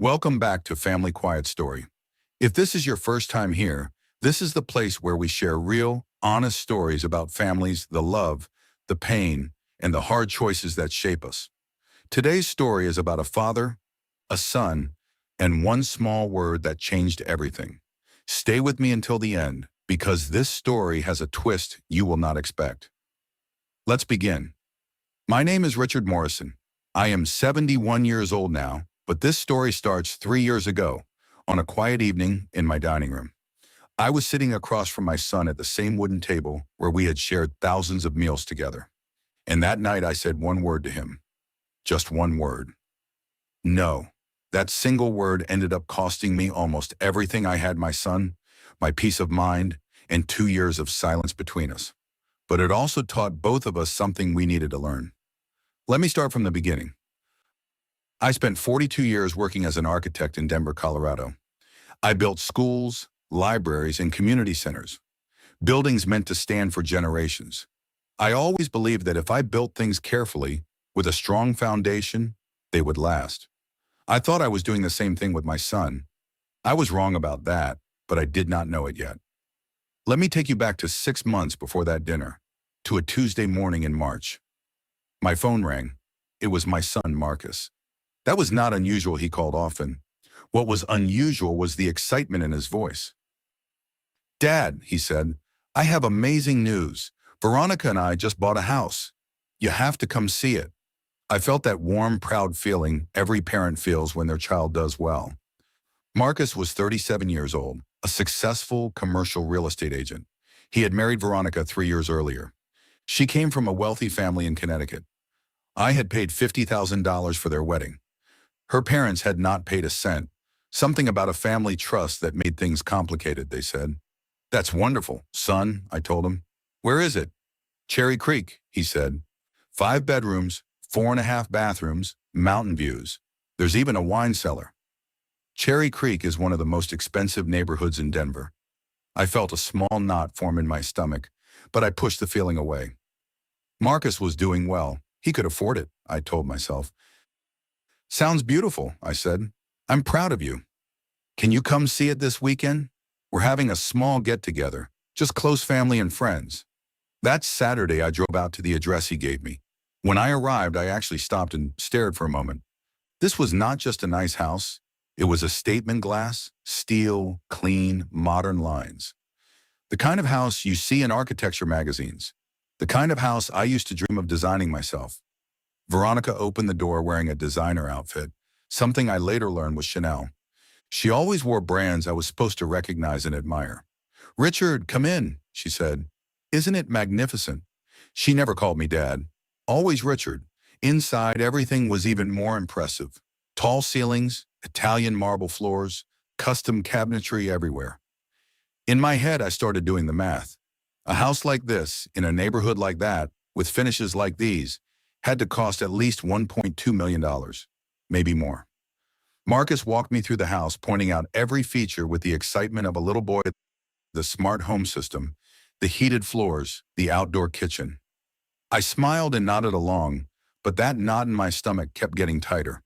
Welcome back to Family Quiet Story. If this is your first time here, this is the place where we share real, honest stories about families, the love, the pain, and the hard choices that shape us. Today's story is about a father, a son, and one small word that changed everything. Stay with me until the end, because this story has a twist you will not expect. Let's begin. My name is Richard Morrison. I am 71 years old now, but this story starts 3 years ago, on a quiet evening in my dining room. I was sitting across from my son at the same wooden table where we had shared thousands of meals together. And that night I said one word to him. Just one word. No. That single word ended up costing me almost everything I had: my son, my peace of mind, and 2 years of silence between us. But it also taught both of us something we needed to learn. Let me start from the beginning. I spent 42 years working as an architect in Denver, Colorado. I built schools, libraries, and community centers, buildings meant to stand for generations. I always believed that if I built things carefully, with a strong foundation, they would last. I thought I was doing the same thing with my son. I was wrong about that, but I did not know it yet. Let me take you back to 6 months before that dinner, to a Tuesday morning in March. My phone rang. It was my son, Marcus. That was not unusual. He called often. What was unusual was the excitement in his voice. "Dad," he said, "I have amazing news. Veronica and I just bought a house. You have to come see it." I felt that warm, proud feeling every parent feels when their child does well. Marcus was 37 years old, a successful commercial real estate agent. He had married Veronica 3 years earlier. She came from a wealthy family in Connecticut. I had paid $50,000 for their wedding. Her parents had not paid a cent. Something about a family trust that made things complicated, they said. "That's wonderful, son," I told him. "Where is it?" "Cherry Creek," he said. 5 bedrooms, 4.5 bathrooms, mountain views. There's even a wine cellar. Cherry Creek is one of the most expensive neighborhoods in Denver. I felt a small knot form in my stomach, but I pushed the feeling away. Marcus was doing well. He could afford it, I told myself. "Sounds beautiful," I said. "I'm proud of you. Can you come see it this weekend? We're having a small get-together, just close family and friends." That Saturday, I drove out to the address he gave me. When I arrived, I actually stopped and stared for a moment. This was not just a nice house. It was a statement glass, steel, clean, modern lines. The kind of house you see in architecture magazines. The kind of house I used to dream of designing myself. Veronica opened the door wearing a designer outfit, something I later learned was Chanel. She always wore brands I was supposed to recognize and admire. "Richard, come in," she said. "Isn't it magnificent?" She never called me Dad. Always Richard. Inside, everything was even more impressive. Tall ceilings, Italian marble floors, custom cabinetry everywhere. In my head, I started doing the math. A house like this, in a neighborhood like that, with finishes like these, had to cost at least $1.2 million, maybe more. Marcus walked me through the house, pointing out every feature with the excitement of a little boy: the smart home system, the heated floors, the outdoor kitchen. I smiled and nodded along, but that knot in my stomach kept getting tighter.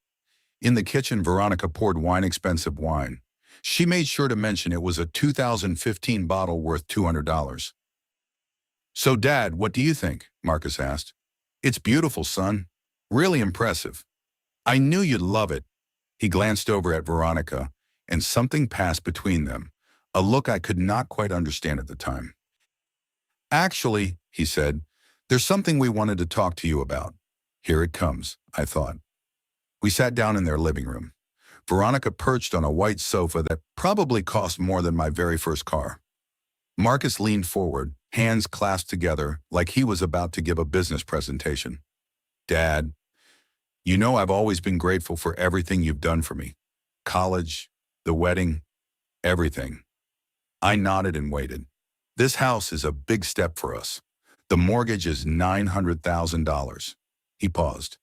In the kitchen, Veronica poured expensive wine. She made sure to mention it was a 2015 bottle worth $200. "So, Dad, what do you think?" Marcus asked. "It's beautiful, son. Really impressive. I knew you'd love it." He glanced over at Veronica, and something passed between them, a look I could not quite understand at the time. "Actually," he said, "there's something we wanted to talk to you about." Here it comes, I thought. We sat down in their living room. Veronica perched on a white sofa that probably cost more than my very first car. Marcus leaned forward, hands clasped together like he was about to give a business presentation. "Dad, you know I've always been grateful for everything you've done for me. College, the wedding, everything." I nodded and waited. "This house is a big step for us. The mortgage is $900,000. He paused.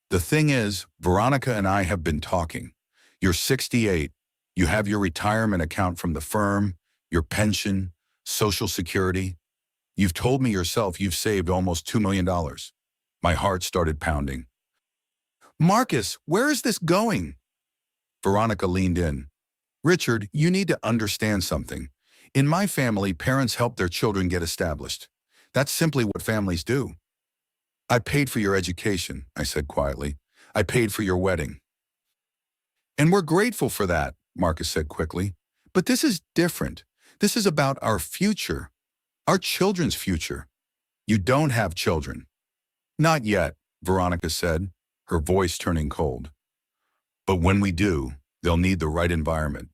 "The thing is, Veronica and I have been talking. You're 68. You have your retirement account from the firm, your pension, Social Security. You've told me yourself you've saved almost $2 million. My heart started pounding. "Marcus, where is this going?" Veronica leaned in. Richard, you need to understand something. In my family, parents help their children get established. That's simply what families do. I paid for your education, I said quietly. I paid for your wedding. And we're grateful for that, Marcus said quickly. But this is different. This is about our future, our children's future. You don't have children. Not yet, Veronica said, her voice turning cold. But when we do, they'll need the right environment,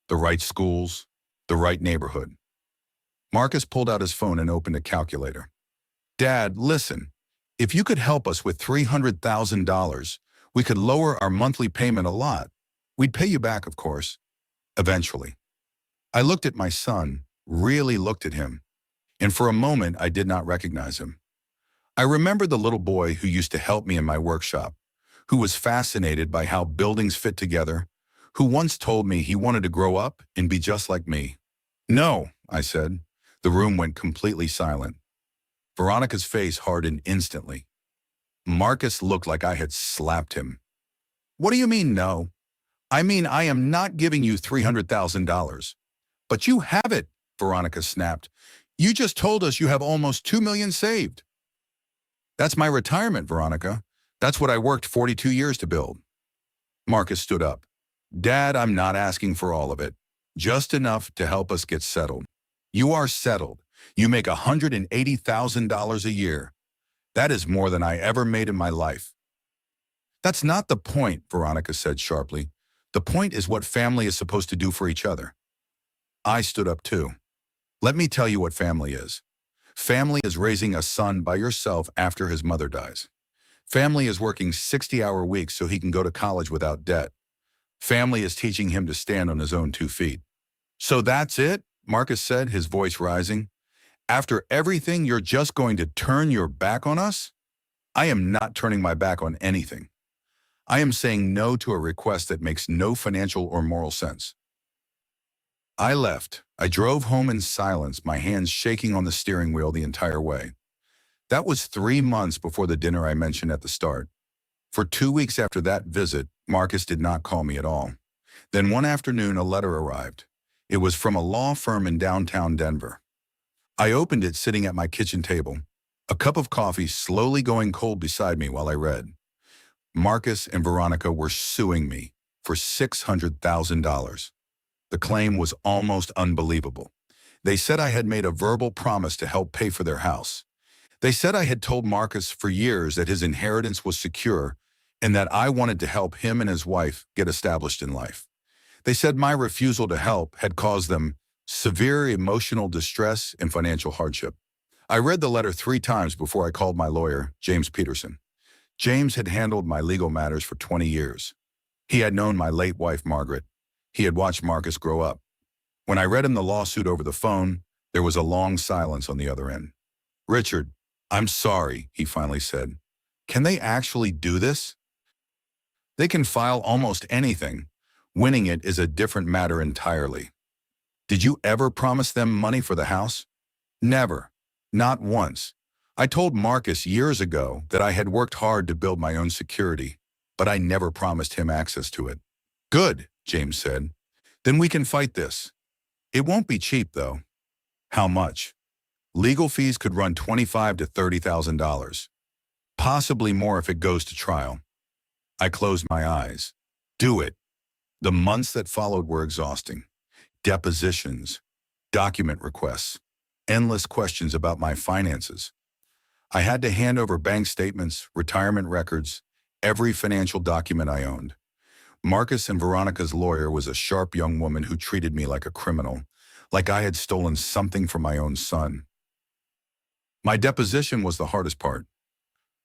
the right schools, the right neighborhood. Marcus pulled out his phone and opened a calculator. Dad, listen. If you could help us with $300,000, we could lower our monthly payment a lot. We'd pay you back, of course, eventually. I looked at my son, really looked at him, and for a moment I did not recognize him. I remembered the little boy who used to help me in my workshop, who was fascinated by how buildings fit together, who once told me he wanted to grow up and be just like me. No, I said. The room went completely silent. Veronica's face hardened instantly. Marcus looked like I had slapped him. What do you mean, no? I mean, I am not giving you $300,000. But you have it, Veronica snapped. You just told us you have almost $2 million saved. That's my retirement, Veronica. That's what I worked 42 years to build. Marcus stood up. Dad, I'm not asking for all of it. Just enough to help us get settled. You are settled. You make $180,000 a year. That is more than I ever made in my life. That's not the point, Veronica said sharply. The point is what family is supposed to do for each other. I stood up too. Let me tell you what family is. Family is raising a son by yourself after his mother dies. Family is working 60-hour weeks so he can go to college without debt. Family is teaching him to stand on his own 2 feet. So that's it, Marcus said, his voice rising. After everything, you're just going to turn your back on us? I am not turning my back on anything. I am saying no to a request that makes no financial or moral sense. I left. I drove home in silence, my hands shaking on the steering wheel the entire way. That was 3 months before the dinner I mentioned at the start. For 2 weeks after that visit, Marcus did not call me at all. Then one afternoon, a letter arrived. It was from a law firm in downtown Denver. I opened it sitting at my kitchen table, a cup of coffee slowly going cold beside me while I read. Marcus and Veronica were suing me for $600,000. The claim was almost unbelievable. They said I had made a verbal promise to help pay for their house. They said I had told Marcus for years that his inheritance was secure and that I wanted to help him and his wife get established in life. They said my refusal to help had caused them severe emotional distress and financial hardship. I read the letter 3 times before I called my lawyer, James Peterson. James had handled my legal matters for 20 years. He had known my late wife, Margaret. He had watched Marcus grow up. When I read him the lawsuit over the phone, there was a long silence on the other end. Richard, I'm sorry, he finally said. Can they actually do this? They can file almost anything. Winning it is a different matter entirely. Did you ever promise them money for the house? Never. Not once. I told Marcus years ago that I had worked hard to build my own security, but I never promised him access to it. Good, James said. Then we can fight this. It won't be cheap, though. How much? Legal fees could run $25,000 to $30,000. Possibly more if it goes to trial. I closed my eyes. Do it. The months that followed were exhausting. Depositions, document requests, endless questions about my finances. I had to hand over bank statements, retirement records, every financial document I owned. Marcus and Veronica's lawyer was a sharp young woman who treated me like a criminal, like I had stolen something from my own son. My deposition was the hardest part.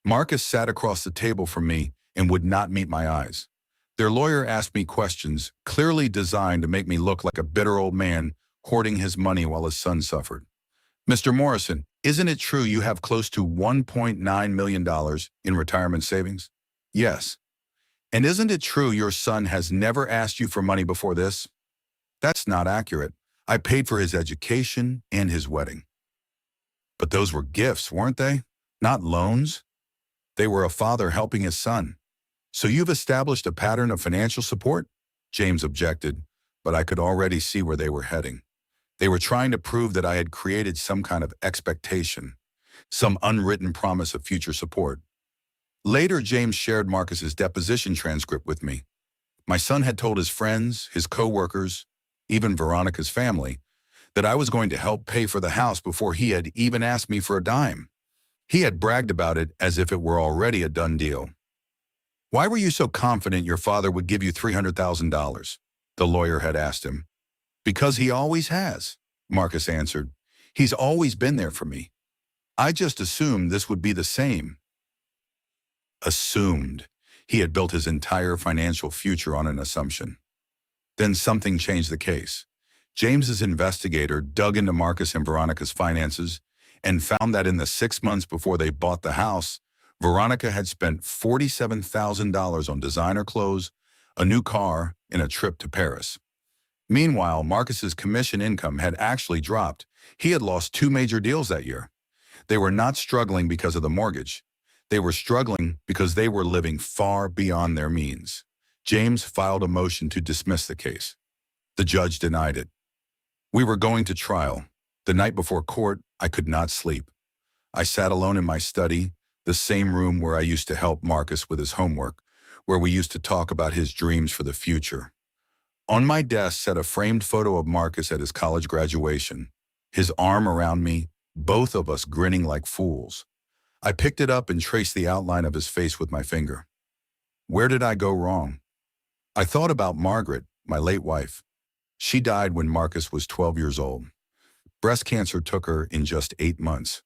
Marcus sat across the table from me and would not meet my eyes. Their lawyer asked me questions clearly designed to make me look like a bitter old man hoarding his money while his son suffered. Mr. Morrison, isn't it true you have close to $1.9 million in retirement savings? Yes. And isn't it true your son has never asked you for money before this? That's not accurate. I paid for his education and his wedding. But those were gifts, weren't they? Not loans. They were a father helping his son. So you've established a pattern of financial support? James objected, but I could already see where they were heading. They were trying to prove that I had created some kind of expectation, some unwritten promise of future support. Later, James shared Marcus's deposition transcript with me. My son had told his friends, his co-workers, even Veronica's family, that I was going to help pay for the house before he had even asked me for a dime. He had bragged about it as if it were already a done deal. "Why were you so confident your father would give you $300,000? The lawyer had asked him. "Because he always has," Marcus answered. "He's always been there for me. I just assumed this would be the same." Assumed. He had built his entire financial future on an assumption. Then something changed the case. James's investigator dug into Marcus and Veronica's finances and found that in the 6 months before they bought the house, Veronica had spent $47,000 on designer clothes, a new car, and a trip to Paris. Meanwhile, Marcus's commission income had actually dropped. He had lost 2 major deals that year. They were not struggling because of the mortgage. They were struggling because they were living far beyond their means. James filed a motion to dismiss the case. The judge denied it. We were going to trial. The night before court, I could not sleep. I sat alone in my study, the same room where I used to help Marcus with his homework, where we used to talk about his dreams for the future. On my desk sat a framed photo of Marcus at his college graduation, his arm around me, both of us grinning like fools. I picked it up and traced the outline of his face with my finger. Where did I go wrong? I thought about Margaret, my late wife. She died when Marcus was 12 years old. Breast cancer took her in just 8 months.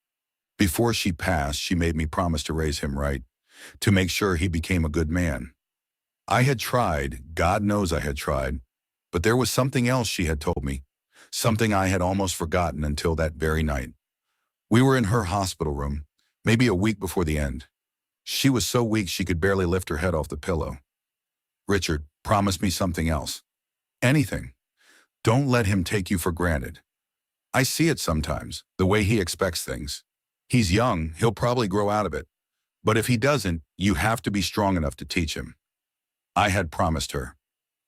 Before she passed, she made me promise to raise him right, to make sure he became a good man. I had tried, God knows I had tried, but there was something else she had told me, something I had almost forgotten until that very night. We were in her hospital room, maybe a week before the end. She was so weak she could barely lift her head off the pillow. "Richard, promise me something else. Anything. Don't let him take you for granted. I see it sometimes, the way he expects things. He's young, he'll probably grow out of it. But if he doesn't, you have to be strong enough to teach him." I had promised her.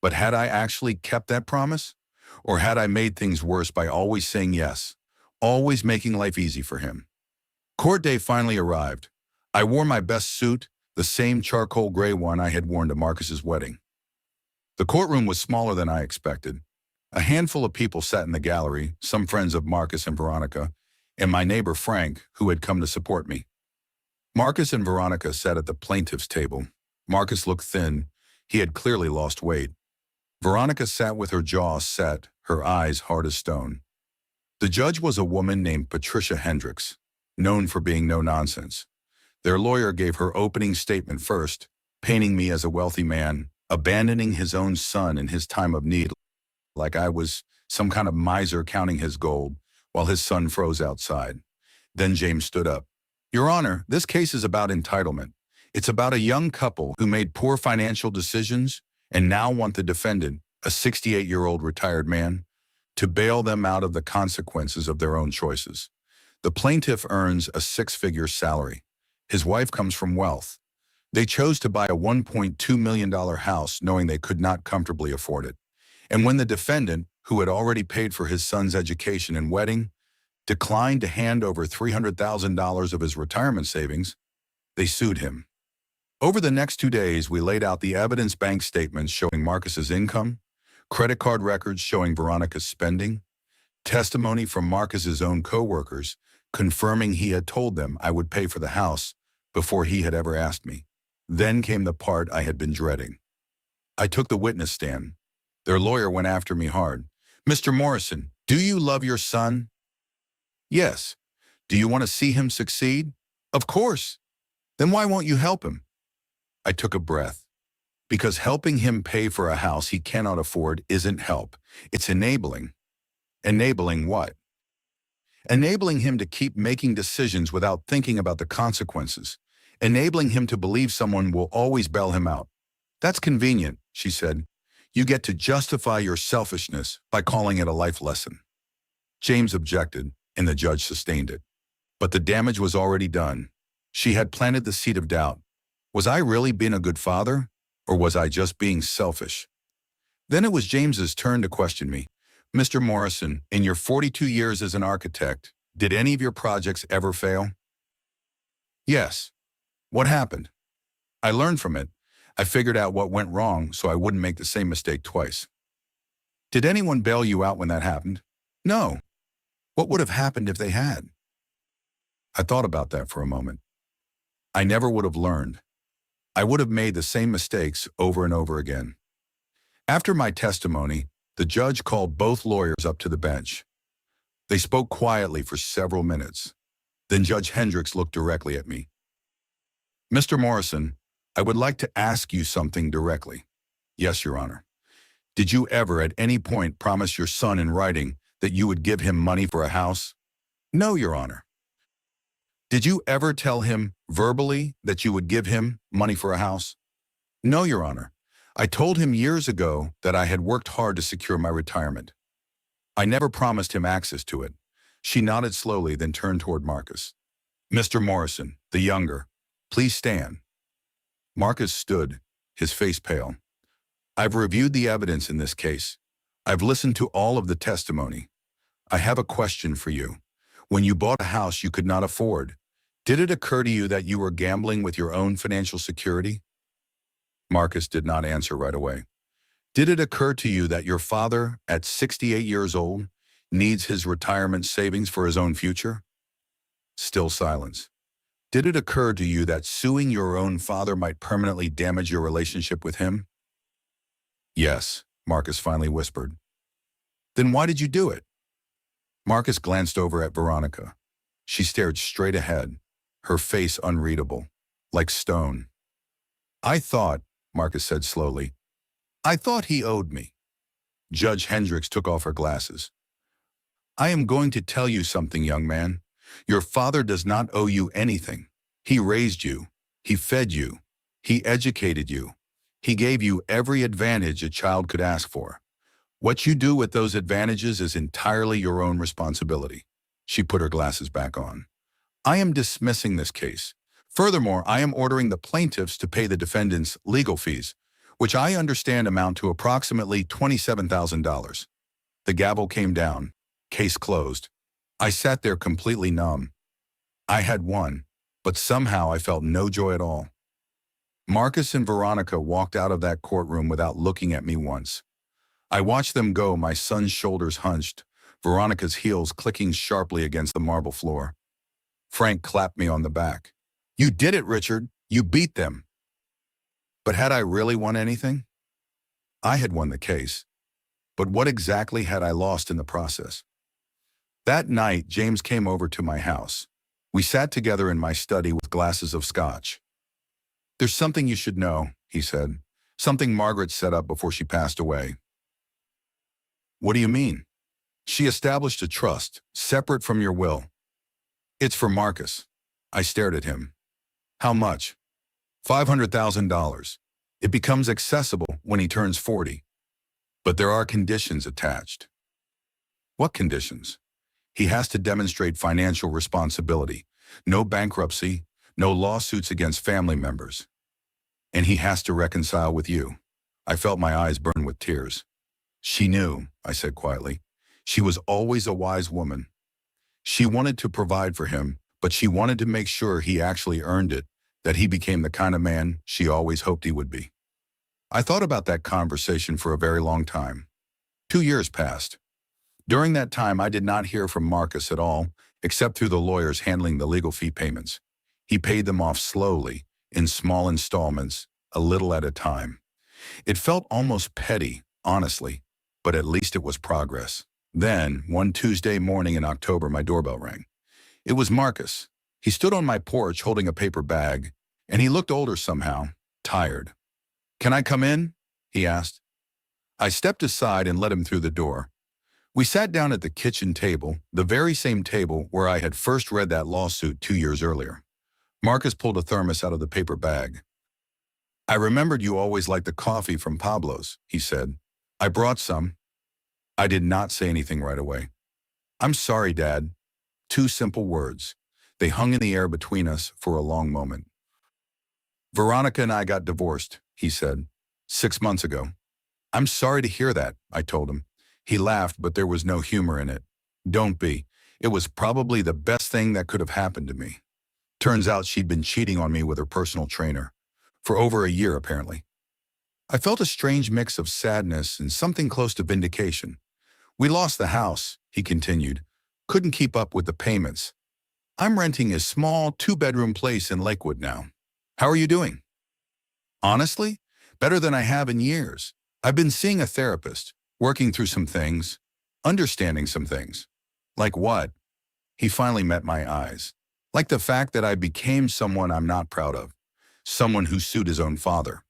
But had I actually kept that promise? Or had I made things worse by always saying yes, always making life easy for him? Court day finally arrived. I wore my best suit, the same charcoal gray one I had worn to Marcus's wedding. The courtroom was smaller than I expected. A handful of people sat in the gallery, some friends of Marcus and Veronica, and my neighbor Frank, who had come to support me. Marcus and Veronica sat at the plaintiff's table. Marcus looked thin. He had clearly lost weight. Veronica sat with her jaw set, her eyes hard as stone. The judge was a woman named Patricia Hendricks, known for being no nonsense. Their lawyer gave her opening statement first, painting me as a wealthy man, abandoning his own son in his time of need, like I was some kind of miser counting his gold, while his son froze outside. Then James stood up. "Your Honor, this case is about entitlement. It's about a young couple who made poor financial decisions and now want the defendant, a 68-year-old retired man, to bail them out of the consequences of their own choices. The plaintiff earns a 6-figure salary. His wife comes from wealth. They chose to buy a $1.2 million house knowing they could not comfortably afford it. And when the defendant, who had already paid for his son's education and wedding, declined to hand over $300,000 of his retirement savings, they sued him. Over the next 2 days, we laid out the evidence bank statements showing Marcus's income, credit card records showing Veronica's spending, testimony from Marcus's own co-workers confirming he had told them I would pay for the house before he had ever asked me. Then came the part I had been dreading. I took the witness stand. Their lawyer went after me hard. "Mr. Morrison, do you love your son?" "Yes." "Do you want to see him succeed?" "Of course." "Then why won't you help him?" I took a breath. Because helping him pay for a house he cannot afford isn't help. It's enabling. Enabling what? Enabling him to keep making decisions without thinking about the consequences. Enabling him to believe someone will always bail him out. "That's convenient," she said. "You get to justify your selfishness by calling it a life lesson." James objected, and the judge sustained it. But the damage was already done. She had planted the seed of doubt. Was I really being a good father, or was I just being selfish? Then it was James's turn to question me. Mr. Morrison, in your 42 years as an architect, did any of your projects ever fail? Yes. What happened? I learned from it. I figured out what went wrong so I wouldn't make the same mistake twice. Did anyone bail you out when that happened? No. What would have happened if they had? I thought about that for a moment. I never would have learned. I would have made the same mistakes over and over again. After my testimony, the judge called both lawyers up to the bench. They spoke quietly for several minutes. Then Judge Hendricks looked directly at me. Mr. Morrison, I would like to ask you something directly. Yes, Your Honor. Did you ever at any point promise your son in writing that you would give him money for a house? No, Your Honor. Did you ever tell him verbally that you would give him money for a house? No, Your Honor. I told him years ago that I had worked hard to secure my retirement. I never promised him access to it. She nodded slowly, then turned toward Marcus. Mr. Morrison, the younger, please stand. Marcus stood, his face pale. I've reviewed the evidence in this case. I've listened to all of the testimony. I have a question for you. When you bought a house you could not afford, did it occur to you that you were gambling with your own financial security? Marcus did not answer right away. Did it occur to you that your father, at 68 years old, needs his retirement savings for his own future? Still silence. Did it occur to you that suing your own father might permanently damage your relationship with him? Yes, Marcus finally whispered. Then why did you do it? Marcus glanced over at Veronica. She stared straight ahead, her face unreadable, like stone. I thought, Marcus said slowly, I thought he owed me. Judge Hendricks took off her glasses. I am going to tell you something, young man. Your father does not owe you anything. He raised you. He fed you. He educated you. He gave you every advantage a child could ask for. What you do with those advantages is entirely your own responsibility. She put her glasses back on. I am dismissing this case. Furthermore, I am ordering the plaintiffs to pay the defendants' legal fees, which I understand amount to approximately $27,000. The gavel came down. Case closed. I sat there completely numb. I had won, but somehow I felt no joy at all. Marcus and Veronica walked out of that courtroom without looking at me once. I watched them go, my son's shoulders hunched, Veronica's heels clicking sharply against the marble floor. Frank clapped me on the back. You did it, Richard. You beat them. But had I really won anything? I had won the case. But what exactly had I lost in the process? That night, James came over to my house. We sat together in my study with glasses of scotch. There's something you should know, he said. Something Margaret set up before she passed away. What do you mean? She established a trust, separate from your will. It's for Marcus. I stared at him. How much? $500,000. It becomes accessible when he turns 40. But there are conditions attached. What conditions? He has to demonstrate financial responsibility. No bankruptcy, no lawsuits against family members. And he has to reconcile with you. I felt my eyes burn with tears. She knew, I said quietly. She was always a wise woman. She wanted to provide for him, but she wanted to make sure he actually earned it, that he became the kind of man she always hoped he would be. I thought about that conversation for a very long time. 2 years passed. During that time, I did not hear from Marcus at all, except through the lawyers handling the legal fee payments. He paid them off slowly, in small installments, a little at a time. It felt almost petty, honestly, but at least it was progress. Then, one Tuesday morning in October, my doorbell rang. It was Marcus. He stood on my porch holding a paper bag, and he looked older somehow, tired. Can I come in? He asked. I stepped aside and let him through the door. We sat down at the kitchen table, the very same table where I had first read that lawsuit 2 years earlier. Marcus pulled a thermos out of the paper bag. I remembered you always liked the coffee from Pablo's, he said. I brought some. I did not say anything right away. I'm sorry, Dad. 2 simple words. They hung in the air between us for a long moment. Veronica and I got divorced, he said, 6 months ago. I'm sorry to hear that, I told him. He laughed, but there was no humor in it. Don't be. It was probably the best thing that could have happened to me. Turns out she'd been cheating on me with her personal trainer. For over a year, apparently. I felt a strange mix of sadness and something close to vindication. We lost the house, he continued. Couldn't keep up with the payments. I'm renting a small two-bedroom place in Lakewood now. How are you doing? Honestly, better than I have in years. I've been seeing a therapist, working through some things, understanding some things. Like what? He finally met my eyes. Like the fact that I became someone I'm not proud of. Someone who sued his own father.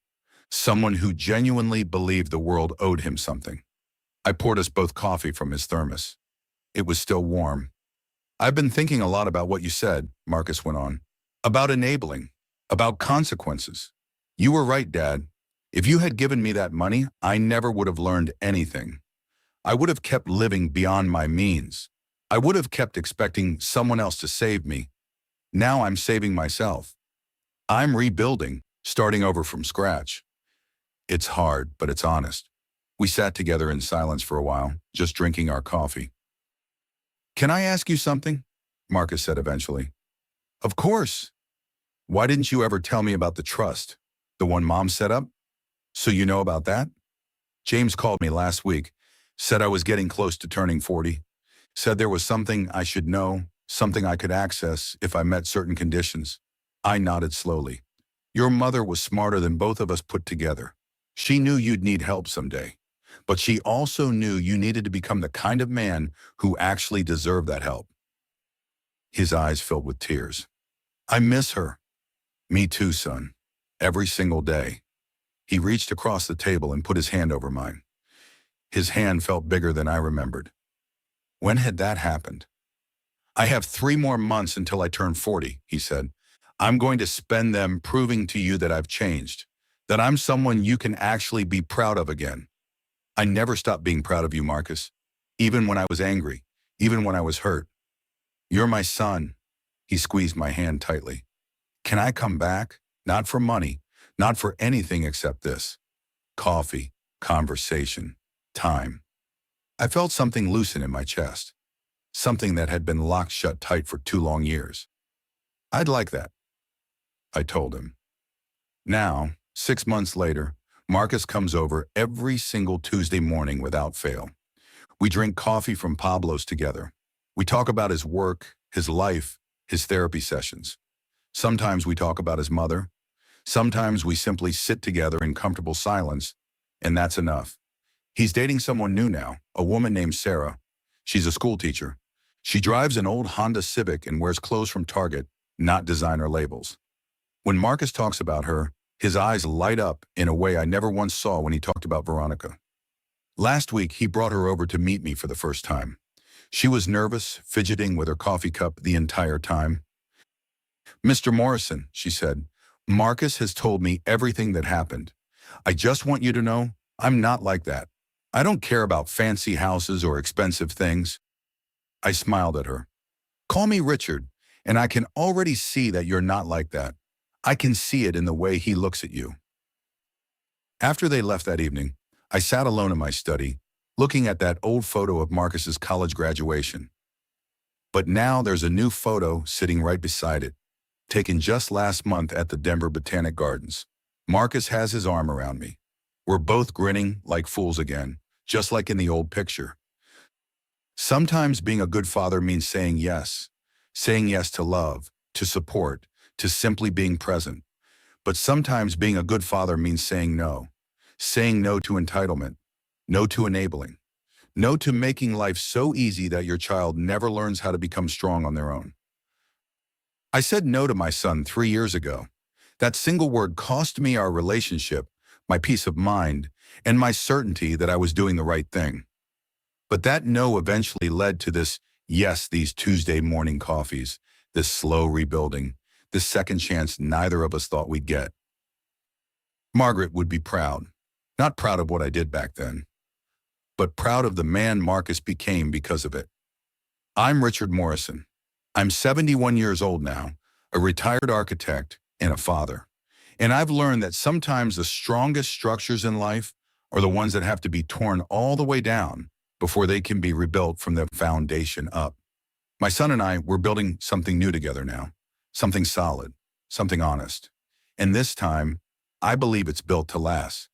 Someone who genuinely believed the world owed him something. I poured us both coffee from his thermos. It was still warm. I've been thinking a lot about what you said, Marcus went on. About enabling. About consequences. You were right, Dad. If you had given me that money, I never would have learned anything. I would have kept living beyond my means. I would have kept expecting someone else to save me. Now I'm saving myself. I'm rebuilding, starting over from scratch. It's hard, but it's honest. We sat together in silence for a while, just drinking our coffee. Can I ask you something? Marcus said eventually. Of course. Why didn't you ever tell me about the trust? The one Mom set up? So you know about that? James called me last week, said I was getting close to turning 40, said there was something I should know, something I could access if I met certain conditions. I nodded slowly. Your mother was smarter than both of us put together. She knew you'd need help someday, but she also knew you needed to become the kind of man who actually deserved that help. His eyes filled with tears. I miss her. Me too, son. Every single day. He reached across the table and put his hand over mine. His hand felt bigger than I remembered. When had that happened? I have 3 more months until I turn 40, he said. I'm going to spend them proving to you that I've changed, that I'm someone you can actually be proud of again. I never stopped being proud of you, Marcus, even when I was angry, even when I was hurt. You're my son. He squeezed my hand tightly. Can I come back? Not for money, not for anything except this. Coffee, conversation, time. I felt something loosen in my chest, something that had been locked shut tight for 2 long years. I'd like that, I told him. Now, 6 months later, Marcus comes over every single Tuesday morning without fail. We drink coffee from Pablo's together. We talk about his work, his life, his therapy sessions. Sometimes we talk about his mother. Sometimes we simply sit together in comfortable silence, and that's enough. He's dating someone new now, a woman named Sarah. She's a school teacher. She drives an old Honda Civic and wears clothes from Target, not designer labels. When Marcus talks about her, his eyes light up in a way I never once saw when he talked about Veronica. Last week, he brought her over to meet me for the first time. She was nervous, fidgeting with her coffee cup the entire time. Mr. Morrison, she said, Marcus has told me everything that happened. I just want you to know, I'm not like that. I don't care about fancy houses or expensive things. I smiled at her. Call me Richard, and I can already see that you're not like that. I can see it in the way he looks at you. After they left that evening, I sat alone in my study, looking at that old photo of Marcus's college graduation. But now there's a new photo sitting right beside it, taken just last month at the Denver Botanic Gardens. Marcus has his arm around me. We're both grinning like fools again, just like in the old picture. Sometimes being a good father means saying yes to love, to support, to simply being present. But sometimes being a good father means saying no to entitlement, no to enabling, no to making life so easy that your child never learns how to become strong on their own. I said no to my son 3 years ago. That single word cost me our relationship, my peace of mind, and my certainty that I was doing the right thing. But that no eventually led to this yes, these Tuesday morning coffees, this slow rebuilding, this second chance neither of us thought we'd get. Margaret would be proud, not proud of what I did back then, but proud of the man Marcus became because of it. I'm Richard Morrison. I'm 71 years old now, a retired architect and a father. And I've learned that sometimes the strongest structures in life or the ones that have to be torn all the way down before they can be rebuilt from the foundation up. My son and I, we're building something new together now, something solid, something honest. And this time, I believe it's built to last.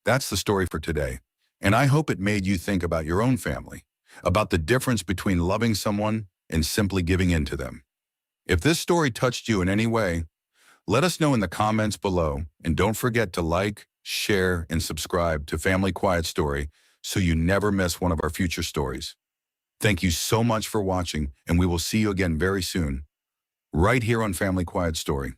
That's the story for today. And I hope it made you think about your own family, about the difference between loving someone and simply giving in to them. If this story touched you in any way, let us know in the comments below, and don't forget to like, share, and subscribe to Family Quiet Story so you never miss one of our future stories. Thank you so much for watching, and we will see you again very soon, right here on Family Quiet Story.